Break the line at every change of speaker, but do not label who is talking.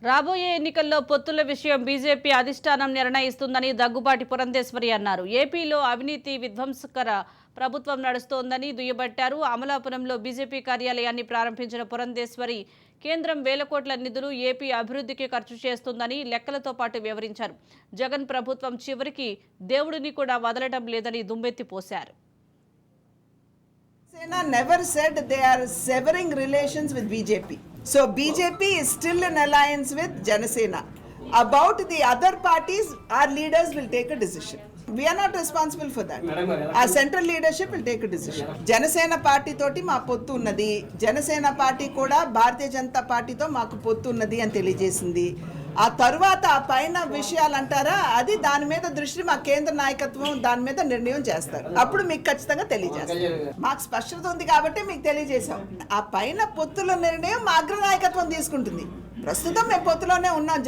రాబోయే ఎన్నికల్లో పొత్తుల విషయం బీజేపీ అధిష్టానం నిర్ణయిస్తుందని దగ్గుబాటి పురంధేశ్వరి అన్నారు. ఏపీలో అవినీతి విధ్వంసకర ప్రభుత్వం నడుస్తోందని దుయ్యబట్టారు. అమలాపురంలో బీజేపీ కార్యాలయాన్ని ప్రారంభించిన పురంధేశ్వరి కేంద్రం వేల కోట్ల నిధులు ఏపీ అభివృద్ధికి ఖర్చు చేస్తుందని లెక్కలతో పాటు వివరించారు. జగన్ ప్రభుత్వం చివరికి దేవుడిని కూడా వదలడం లేదని దుమ్మెత్తిపోశారు.
Sena never said they are severing relations with BJP. So BJP is still in alliance with Janasena. About the other parties, our leaders will take a decision. We are not responsible for that. Our central leadership will take a decision. Janasena party toti మా పొత్తు ఉన్నది. Janasena party కూడా భారతీయ జనతా పార్టీతో మాకు పొత్తు ఉన్నది అని తెలియజేసింది. ఆ తర్వాత ఆ పైన విషయాలు అంటారా, అది దాని మీద దృష్టి మా కేంద్ర నాయకత్వం దాని మీద నిర్ణయం చేస్తారు. అప్పుడు మీకు ఖచ్చితంగా తెలియజేస్తారు. మాకు స్పష్టత ఉంది కాబట్టి మీకు తెలియజేశాం. ఆ పైన పొత్తుల నిర్ణయం మా అగ్ర నాయకత్వం తీసుకుంటుంది. ప్రస్తుతం మేము పొత్తులోనే ఉన్నాం.